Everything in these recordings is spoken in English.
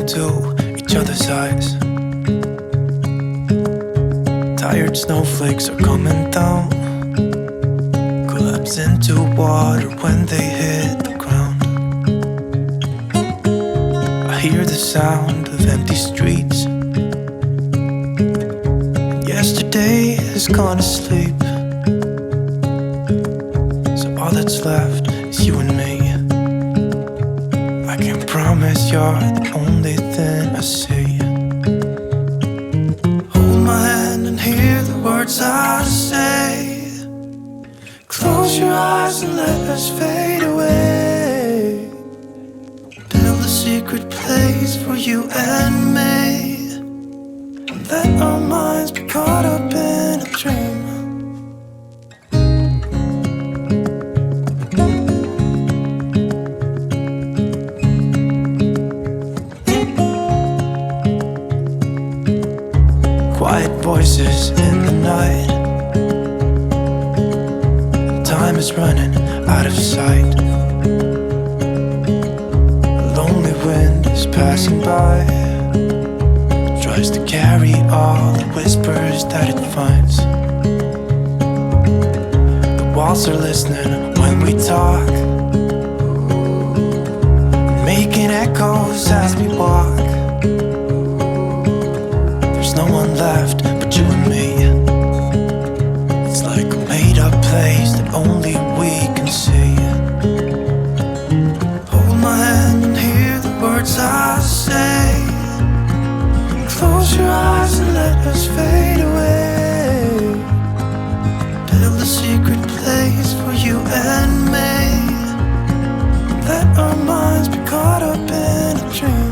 into each other's eyes. Tired snowflakes are coming down, collapse into water when they hit the ground. I hear the sound of empty streets. Yesterday has gone to sleep, so all that's left is you and me. I can promise you're the only thing I see. Hold my hand and hear the words I say. Close your eyes and let us fade away. Build a secret place for you and me, and let our minds be caught up in a dream. Quiet voices in the night, and time is running out of sight. A lonely wind is passing by, tries to carry all the whispers that it finds. The walls are listening when we talk, making echoes as we walk. There's no one left but you and me. It's like a made-up place that only we can see. Hold my hand and hear the words I say. Close your eyes and let us fade away. Build a secret place for you and me. Let our minds be caught up in a dream.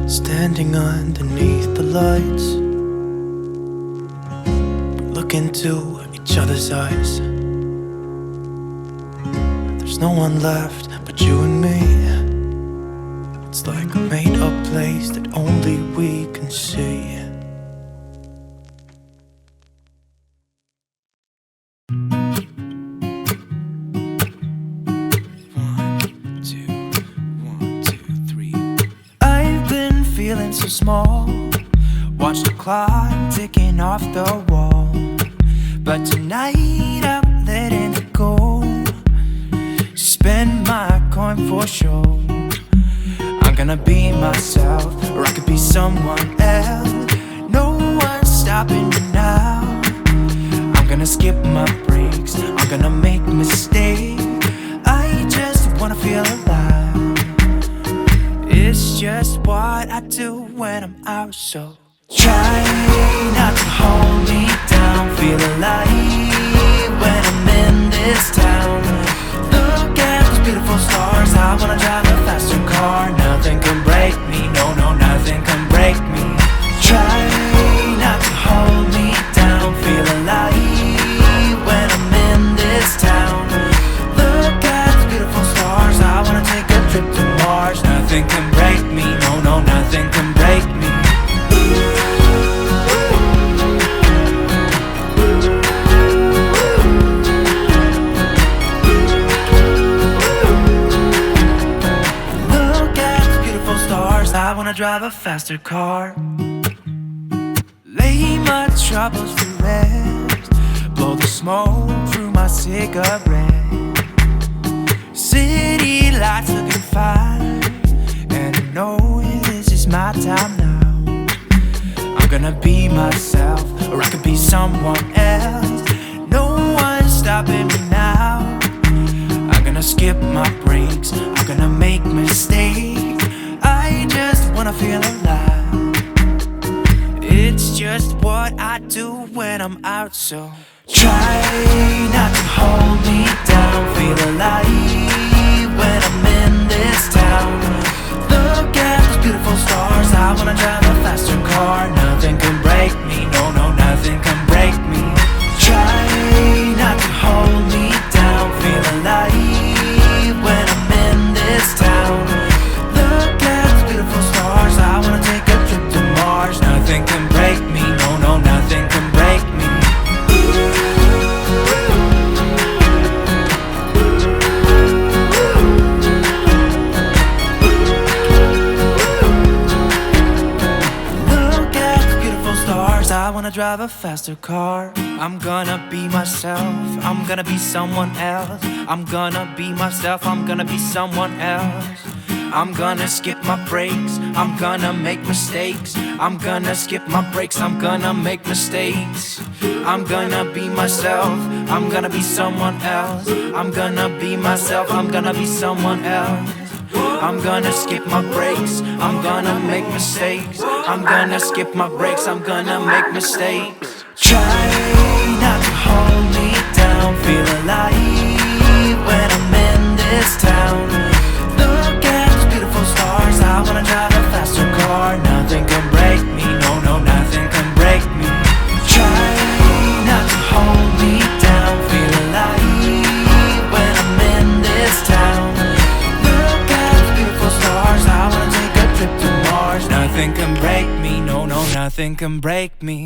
Standing underneath the lights, look into each other's eyes. There's no one left but you and me. It's like a made-up place that only we can see. Feeling so small, watch the clock ticking off the wall. But tonight I'm letting it go. Spend my coin for sure. I'm gonna be myself, or I could be someone else. No one's stopping me now. I'm gonna skip my breaks, I'm gonna make mistakes. I just wanna feel alive. It's just what I do when I'm out, so try not to hold me down. Feel alive when I'm in this town. Look at those beautiful stars. I wanna drive a faster car. Nothing can break me, no, no, nothing can break me. Try not to hold me down. Feel alive when I'm in this town. Look at those beautiful stars. I wanna take a trip to Mars. Nothing can break me, no, no, nothing can break me. Look at the beautiful stars. I wanna drive a faster car. Lay my troubles to rest. Blow the smoke through my cigarette. City lights looking fine, and I know this is my time now. I'm gonna be myself, or I could be someone else. No one's stopping me now. I'm gonna skip my breaks, I'm gonna make mistakes. I just wanna feel alive. It's just what I do when I'm out, so try not to hold me down. Feel alive when I'm in this town. Look at those beautiful stars. I wanna drive a faster car. Nothing can break me, no, no, nothing can break me. Try not to hold me down. drive a faster car. I'm gonna be myself, I'm gonna be someone else. I'm gonna be myself, I'm gonna be someone else. I'm gonna skip my breaks, I'm gonna make mistakes. I'm gonna skip my breaks, I'm gonna make mistakes. I'm gonna be myself, I'm gonna be someone else. I'm gonna be myself, I'm gonna be someone else. I'm gonna skip my breaks, I'm gonna make mistakes. I'm gonna skip my breaks, I'm gonna make mistakes. Try not to hold me down, feel alive when I'm in this town. Look at those beautiful stars, I wanna drive a faster car. Nothing can break me, no, no, nothing can break me. Try not to hold me down, feel alive when I'm in this town. Look at those beautiful stars, I wanna take a trip to Mars. Nothing can break me, no, no, nothing can break me.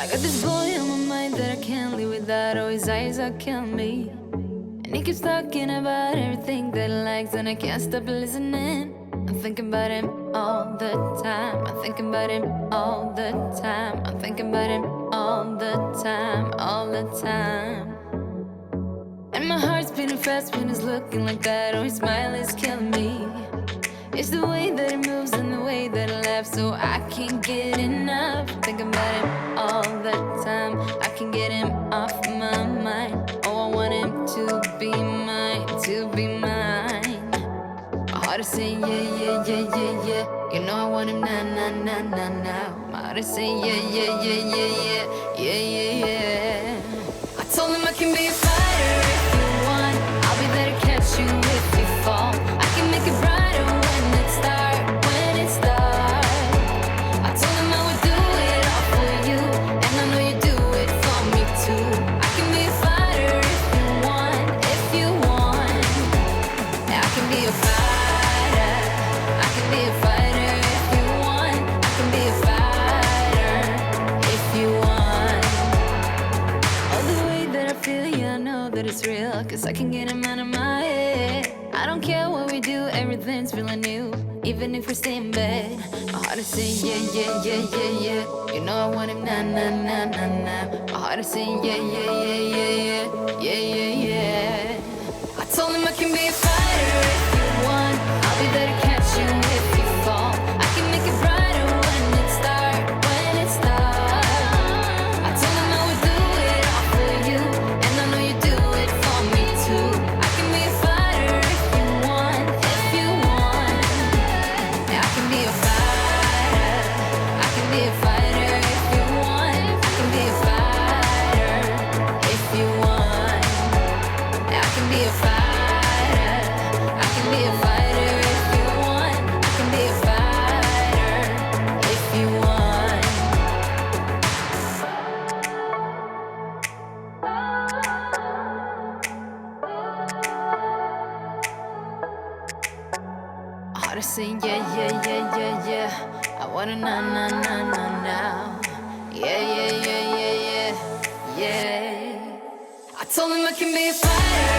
I got this boy on my mind that I can't live without. Oh, his eyes are killing me. And he keeps talking about everything that he likes, and I can't stop listening. I'm thinking about him all the time. I'm thinking about him all the time. I'm thinking about him all the time, all the time. And my heart's beating fast when he's looking like that. Oh, his smile is killing me. It's the way that he moves and the way that he laughs, so I can't get enough. Thinking about him all the time. I can't get him off my mind. Oh, I want him to be mine, to be mine. My heart is saying yeah, yeah, yeah, yeah, yeah. You know I want him now, now, now, now, now. My heart is saying yeah, yeah, yeah, yeah, yeah, yeah, yeah, yeah. I told him I can be a fighter if you want. I'll be there to catch you if you fall. I can make it brighter when it starts, when it starts. I told him I would do it all for you, and I know you do it for me too. I can be a fighter if you want, if you want. Yeah, I can be a fighter. I can be a fighter if you want. I can be a fighter if you want. All the way that I feel, yeah, I know that it's real, 'cause I can get him out of my head. I don't care what we do, everything's feeling new. Even if we stay in bed, my heart is saying yeah, yeah, yeah, yeah, yeah. You know I want him now, now, now, now, now. My heart is saying yeah, yeah, yeah, yeah, yeah, yeah, yeah, yeah. I told him I can be a fighter if you want. I'll be there to catch you if you fall. I can make it brighter when it starts, when it starts. I told him I would do it all for you, and I know you do it for me too. I can be a fighter if you want, if you want. Yeah, I can be a fighter. I can be a fighter if you want. I can be a fighter if you want. Yeah, I can be a fighter. I can be a fighter if you want. I can be a fighter if you want. My heart is saying yeah, yeah, yeah, yeah, yeah. I wanna now, now, now, now, now. Yeah, yeah, yeah, yeah, yeah, yeah. I told him I can be a fighter